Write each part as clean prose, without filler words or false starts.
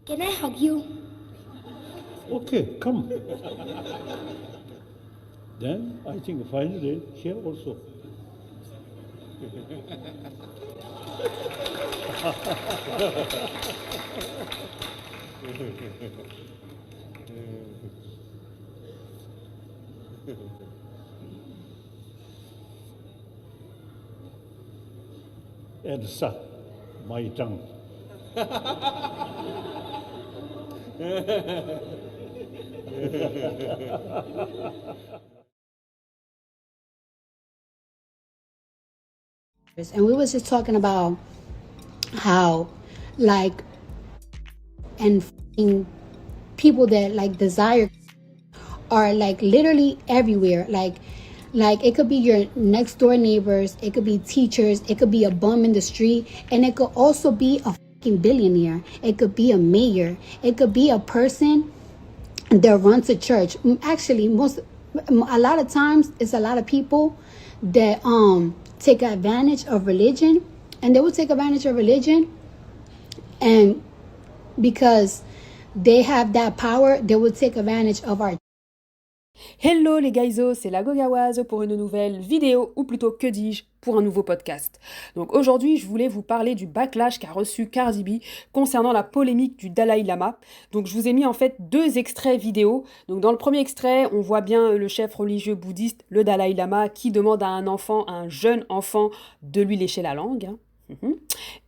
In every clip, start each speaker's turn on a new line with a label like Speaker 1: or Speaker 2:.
Speaker 1: Can I hug you?
Speaker 2: Okay, come. Then I think finally here also. And suck my tongue.
Speaker 3: And we was just talking about how, like, and people that like desire are like literally everywhere. Like it could be your next door neighbors, it could be teachers, it could be a bum in the street, and it could also be a fucking billionaire. It could be a mayor. It could be a person that runs a church. Actually, a lot of times it's a lot of people that take advantage of religion, and they will take advantage of religion, and because they have that power, they will take advantage of our.
Speaker 4: Hello les guys, c'est la Gogawaz pour une nouvelle vidéo, ou plutôt que dis-je, pour un nouveau podcast. Donc aujourd'hui, je voulais vous parler du backlash qu'a reçu Cardi B concernant la polémique du Dalai Lama. Donc je vous ai mis en fait 2 extraits vidéo. Donc dans le premier extrait, on voit bien le chef religieux bouddhiste, le Dalai Lama, qui demande à un jeune enfant, de lui lécher la langue.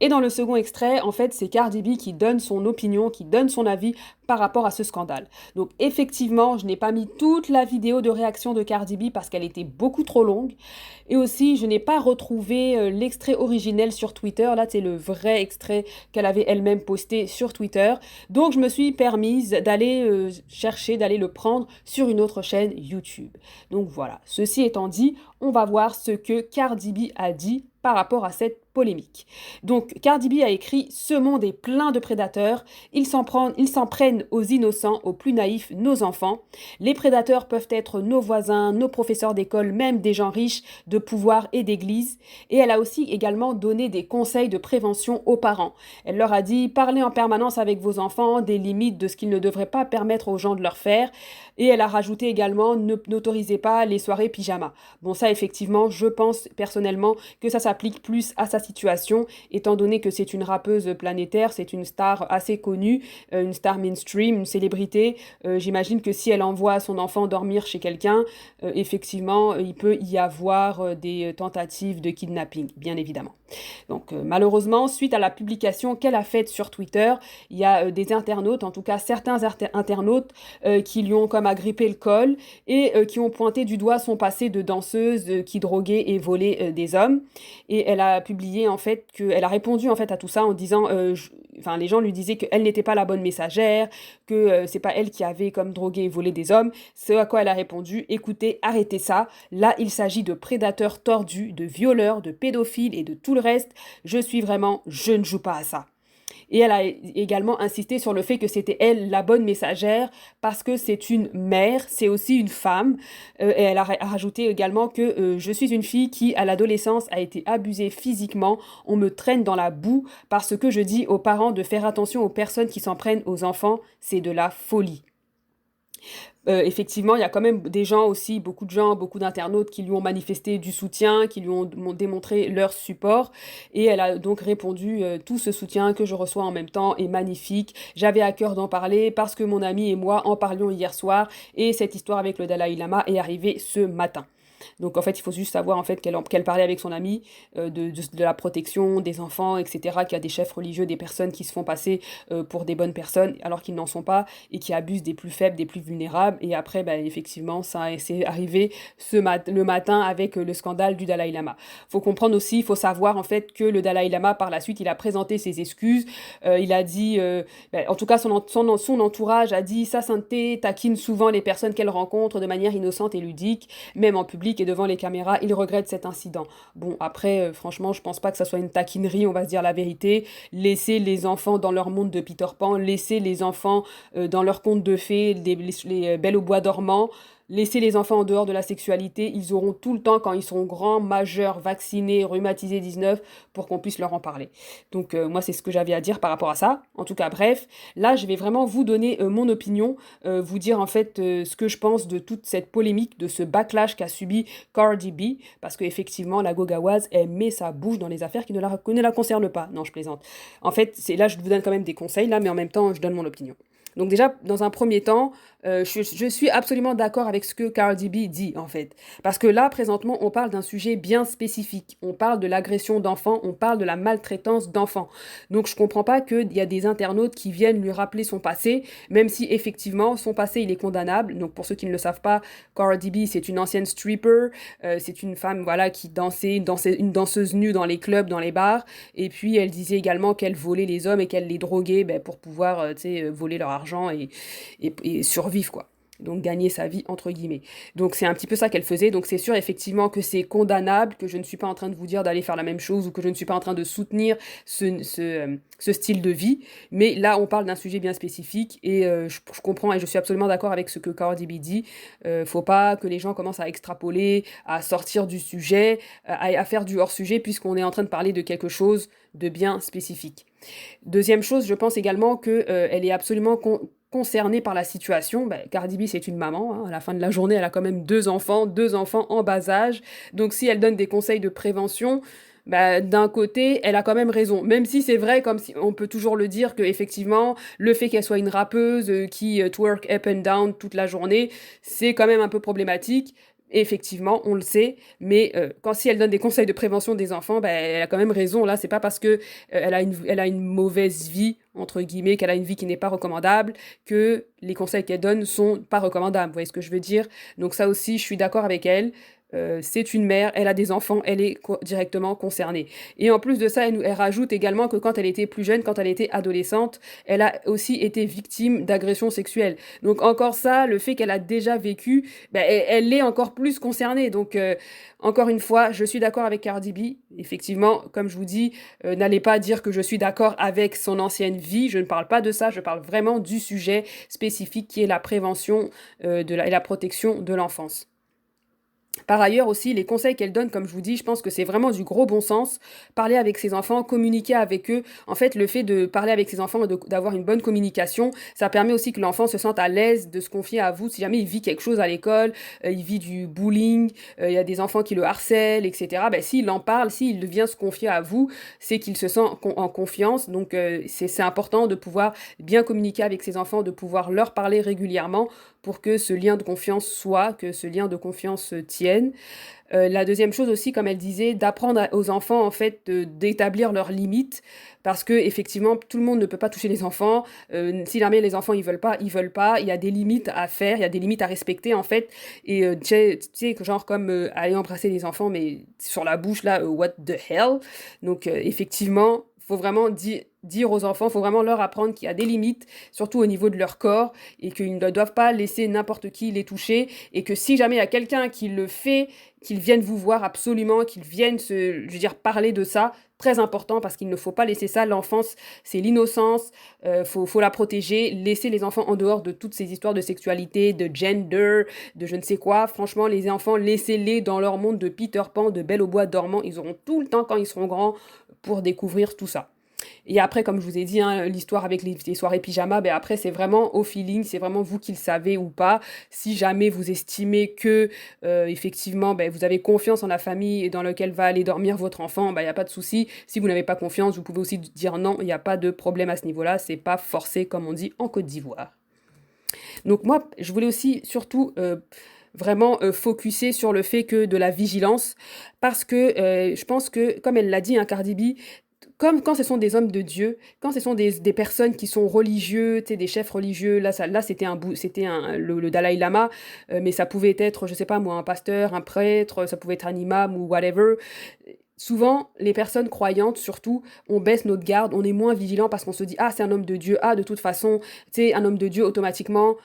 Speaker 4: Et dans le second extrait, en fait, c'est Cardi B qui donne son opinion, qui donne son avis par rapport à ce scandale. Donc effectivement, je n'ai pas mis toute la vidéo de réaction de Cardi B parce qu'elle était beaucoup trop longue. Et aussi, je n'ai pas retrouvé l'extrait originel sur Twitter. Là, c'est le vrai extrait qu'elle avait elle-même posté sur Twitter. Donc je me suis permise d'aller chercher, d'aller le prendre sur une autre chaîne YouTube. Donc voilà, ceci étant dit, on va voir ce que Cardi B a dit par rapport à cette polémique. Donc Cardi B a écrit « Ce monde est plein de prédateurs, ils s'en prennent aux innocents, aux plus naïfs, nos enfants. Les prédateurs peuvent être nos voisins, nos professeurs d'école, même des gens riches, de pouvoir et d'église. » Et elle a aussi également donné des conseils de prévention aux parents. Elle leur a dit « Parlez en permanence avec vos enfants des limites de ce qu'ils ne devraient pas permettre aux gens de leur faire. » Et elle a rajouté également « N'autorisez pas les soirées pyjama. » Bon, ça effectivement, je pense personnellement que ça s'applique plus à sa situation, étant donné que c'est une rappeuse planétaire, c'est une star assez connue, une star mainstream, une célébrité. J'imagine que si elle envoie son enfant dormir chez quelqu'un, effectivement, il peut y avoir des tentatives de kidnapping, bien évidemment. Donc malheureusement, suite à la publication qu'elle a faite sur Twitter, il y a des internautes, en tout cas certains internautes, qui lui ont comme agrippé le col et qui ont pointé du doigt son passé de danseuse qui droguait et volait des hommes. Et elle a publié en fait elle a répondu en fait à tout ça en disant, les gens lui disaient qu'elle n'était pas la bonne messagère, que c'est pas elle qui avait comme drogué et volé des hommes. Ce à quoi elle a répondu: écoutez, arrêtez ça. Là, il s'agit de prédateurs tordus, de violeurs, de pédophiles et de tout le reste. Je ne joue pas à ça. Et elle a également insisté sur le fait que c'était elle la bonne messagère parce que c'est une mère, c'est aussi une femme. Et elle a rajouté également que je suis une fille qui, à l'adolescence, a été abusée physiquement. On me traîne dans la boue parce que je dis aux parents de faire attention aux personnes qui s'en prennent aux enfants. C'est de la folie. Effectivement, il y a quand même des gens aussi, beaucoup de gens, beaucoup d'internautes qui lui ont manifesté du soutien, qui lui ont démontré leur support. Et elle a donc répondu tout ce soutien que je reçois en même temps est magnifique. J'avais à cœur d'en parler parce que mon ami et moi en parlions hier soir et cette histoire avec le Dalai Lama est arrivée ce matin. Donc en fait, il faut juste savoir en fait qu'elle parlait avec son ami de la protection des enfants, etc., qu'il y a des chefs religieux, des personnes qui se font passer pour des bonnes personnes alors qu'ils n'en sont pas et qui abusent des plus faibles, des plus vulnérables. Et après, effectivement, c'est arrivé le matin avec le scandale du Dalai Lama. Faut comprendre aussi, il faut savoir en fait que le Dalai Lama, par la suite, il a présenté ses excuses. Il a dit, en tout cas, son entourage a dit: Sa Sainteté taquine souvent les personnes qu'elle rencontre de manière innocente et ludique, même en public et devant les caméras, il regrette cet incident. Bon, après, franchement, je pense pas que ça soit une taquinerie, on va se dire la vérité. Laissez les enfants dans leur monde de Peter Pan, laissez les enfants dans leur conte de fées, les belles au bois dormant. laisser les enfants en dehors de la sexualité, ils auront tout le temps quand ils seront grands, majeurs, vaccinés, rhumatisés 19, pour qu'on puisse leur en parler. Donc moi c'est ce que j'avais à dire par rapport à ça. En tout cas bref, là je vais vraiment vous donner mon opinion, vous dire en fait ce que je pense de toute cette polémique, de ce backlash qu'a subi Cardi B, parce qu'effectivement la gogaoise elle met sa bouche dans les affaires qui ne la concernent pas. Non je plaisante. En fait c'est là je vous donne quand même des conseils là, mais en même temps je donne mon opinion. Donc déjà, dans un premier temps, je suis absolument d'accord avec ce que Cardi B dit, en fait. Parce que là, présentement, on parle d'un sujet bien spécifique. On parle de l'agression d'enfants, on parle de la maltraitance d'enfants. Donc je comprends pas qu'il y a des internautes qui viennent lui rappeler son passé, même si effectivement, son passé, il est condamnable. Donc pour ceux qui ne le savent pas, Cardi B, c'est une ancienne stripper, c'est une femme, voilà, qui dansait, une danseuse nue dans les clubs, dans les bars. Et puis, elle disait également qu'elle volait les hommes et qu'elle les droguait pour pouvoir, voler leur argent et survivre, quoi. Donc gagner sa vie, entre guillemets. Donc c'est un petit peu ça qu'elle faisait. Donc c'est sûr, effectivement, que c'est condamnable, que je ne suis pas en train de vous dire d'aller faire la même chose ou que je ne suis pas en train de soutenir ce style de vie. Mais là, on parle d'un sujet bien spécifique et je comprends et je suis absolument d'accord avec ce que Cardi B dit. Faut pas que les gens commencent à extrapoler, à sortir du sujet, à faire du hors-sujet puisqu'on est en train de parler de quelque chose de bien spécifique. Deuxième chose, je pense également qu'elle est absolument concernée par la situation. Cardi B, c'est une maman. Hein. À la fin de la journée, elle a quand même deux enfants en bas âge. Donc si elle donne des conseils de prévention, d'un côté, elle a quand même raison. Même si c'est vrai, comme si on peut toujours le dire, que effectivement, le fait qu'elle soit une rappeuse qui twerk up and down toute la journée, c'est quand même un peu problématique. Effectivement, on le sait, mais si elle donne des conseils de prévention des enfants, elle a quand même raison. Là, c'est pas parce que elle a une mauvaise vie entre guillemets, qu'elle a une vie qui n'est pas recommandable, que les conseils qu'elle donne sont pas recommandables. Vous voyez ce que je veux dire? Donc ça aussi, je suis d'accord avec elle. C'est une mère, elle a des enfants, elle est directement concernée. Et en plus de ça, elle rajoute également que quand elle était plus jeune, quand elle était adolescente, elle a aussi été victime d'agressions sexuelles. Donc encore ça, le fait qu'elle a déjà vécu, elle est encore plus concernée. Donc encore une fois, je suis d'accord avec Cardi B. Effectivement, comme je vous dis, n'allez pas dire que je suis d'accord avec son ancienne vie. Je ne parle pas de ça, je parle vraiment du sujet spécifique qui est la prévention et la protection de l'enfance. Par ailleurs aussi, les conseils qu'elle donne, comme je vous dis, je pense que c'est vraiment du gros bon sens. Parler avec ses enfants, communiquer avec eux. En fait, le fait de parler avec ses enfants et d'avoir une bonne communication, ça permet aussi que l'enfant se sente à l'aise de se confier à vous. Si jamais il vit quelque chose à l'école, il vit du bullying, il y a des enfants qui le harcèlent, etc. S'il en parle, s'il vient se confier à vous, c'est qu'il se sent en confiance. Donc, c'est important de pouvoir bien communiquer avec ses enfants, de pouvoir leur parler régulièrement pour que ce lien de confiance que ce lien de confiance tienne. La deuxième chose aussi, comme elle disait, d'apprendre aux enfants en fait d'établir leurs limites, parce que effectivement tout le monde ne peut pas toucher les enfants. Si jamais les enfants ils veulent pas. Il y a des limites à faire, il y a des limites à respecter en fait. Et tu sais genre comme aller embrasser les enfants, mais sur la bouche là, what the hell. Donc effectivement, faut vraiment dire aux enfants, faut vraiment leur apprendre qu'il y a des limites, surtout au niveau de leur corps, et qu'ils ne doivent pas laisser n'importe qui les toucher, et que si jamais il y a quelqu'un qui le fait, qu'ils viennent vous voir absolument, qu'ils viennent parler de ça, très important, parce qu'il ne faut pas laisser ça. L'enfance, c'est l'innocence, faut la protéger, laisser les enfants en dehors de toutes ces histoires de sexualité, de gender, de je ne sais quoi. Franchement, les enfants, laissez-les dans leur monde de Peter Pan, de Belle au bois dormant. Ils auront tout le temps, quand ils seront grands, pour découvrir tout ça. Et après, comme je vous ai dit, l'histoire avec les soirées pyjama, après, c'est vraiment au feeling, c'est vraiment vous qui le savez ou pas. Si jamais vous estimez que, effectivement, vous avez confiance en la famille dans laquelle va aller dormir votre enfant, il n'y a pas de souci. Si vous n'avez pas confiance, vous pouvez aussi dire non, il n'y a pas de problème à ce niveau-là, c'est pas forcé, comme on dit en Côte d'Ivoire. Donc moi, je voulais aussi, surtout... vraiment focusser sur le fait que de la vigilance, parce que je pense que, comme elle l'a dit, Cardi B, comme quand ce sont des hommes de Dieu, quand ce sont des personnes qui sont religieux, des chefs religieux, là c'était le Dalai Lama, mais ça pouvait être, je sais pas moi, un pasteur, un prêtre, ça pouvait être un imam ou whatever. Souvent, les personnes croyantes, surtout, on baisse notre garde, on est moins vigilant parce qu'on se dit « Ah, c'est un homme de Dieu, ah, de toute façon, un homme de Dieu, automatiquement,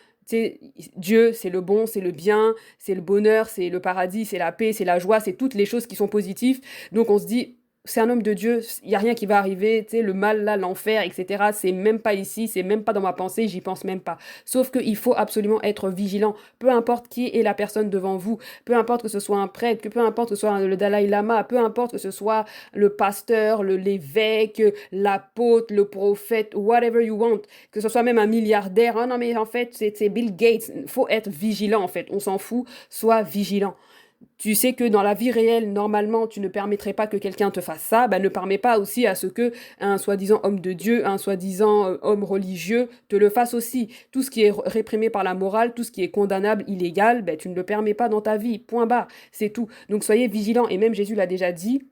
Speaker 4: Dieu, c'est le bon, c'est le bien, c'est le bonheur, c'est le paradis, c'est la paix, c'est la joie, c'est toutes les choses qui sont positives. » Donc on se dit c'est un homme de Dieu, il n'y a rien qui va arriver, tu sais, le mal là, l'enfer, etc. C'est même pas ici, c'est même pas dans ma pensée, j'y pense même pas. Sauf qu'il faut absolument être vigilant, peu importe qui est la personne devant vous, peu importe que ce soit un prêtre, peu importe que ce soit le Dalai Lama, peu importe que ce soit le pasteur, l'évêque, l'apôtre, le prophète, whatever you want, que ce soit même un milliardaire. Ah non mais en fait c'est Bill Gates, faut être vigilant en fait, on s'en fout, sois vigilant. Tu sais que dans la vie réelle, normalement, tu ne permettrais pas que quelqu'un te fasse ça, ben ne permets pas aussi à ce que un soi-disant homme de Dieu, un soi-disant homme religieux te le fasse aussi. Tout ce qui est réprimé par la morale, tout ce qui est condamnable, illégal, ben tu ne le permets pas dans ta vie. Point barre, c'est tout. Donc soyez vigilants. Et même Jésus l'a déjà dit.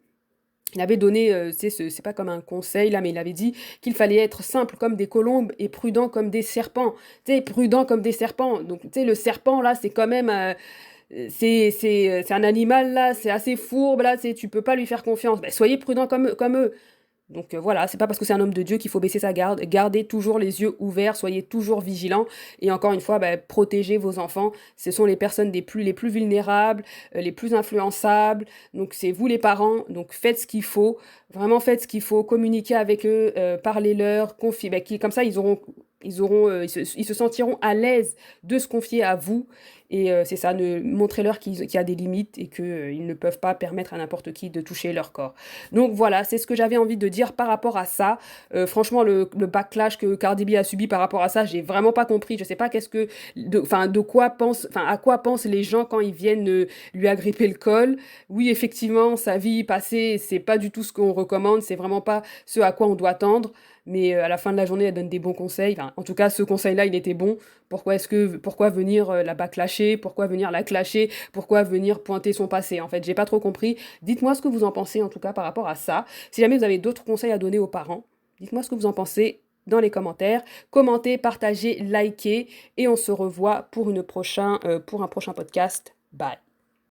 Speaker 4: Il avait donné, c'est pas comme un conseil là, mais il avait dit qu'il fallait être simple comme des colombes et prudent comme des serpents. Tu sais, prudent comme des serpents. Donc, tu sais, le serpent là, c'est quand même, c'est un animal là, c'est assez fourbe là, tu peux pas lui faire confiance. Ben, soyez prudents comme eux. Donc voilà, c'est pas parce que c'est un homme de Dieu qu'il faut baisser sa garde. Gardez toujours les yeux ouverts, soyez toujours vigilants. Et encore une fois, ben, protégez vos enfants. Ce sont les personnes les plus vulnérables, les plus influençables. Donc c'est vous les parents. Donc faites ce qu'il faut. Vraiment faites ce qu'il faut. Communiquez avec eux, parlez-leur, confiez. Ben, comme ça, ils se sentiront à l'aise de se confier à vous. Et c'est ça, montrez-leur qu'il y a des limites et qu'ils ne peuvent pas permettre à n'importe qui de toucher leur corps. Donc voilà, c'est ce que j'avais envie de dire par rapport à ça. Franchement, le backlash que Cardi B a subi par rapport à ça, j'ai vraiment pas compris. Je sais pas à quoi pensent les gens quand ils viennent lui agripper le col. Oui, effectivement, sa vie passée, c'est pas du tout ce qu'on recommande, c'est vraiment pas ce à quoi on doit tendre. Mais à la fin de la journée, elle donne des bons conseils. Enfin, en tout cas, ce conseil-là, il était bon. Pourquoi venir la backlasher? Pourquoi venir la clasher? Pourquoi venir pointer son passé? En fait, j'ai pas trop compris. Dites-moi ce que vous en pensez, en tout cas, par rapport à ça. Si jamais vous avez d'autres conseils à donner aux parents, dites-moi ce que vous en pensez dans les commentaires. Commentez, partagez, likez. Et on se revoit pour un prochain podcast. Bye.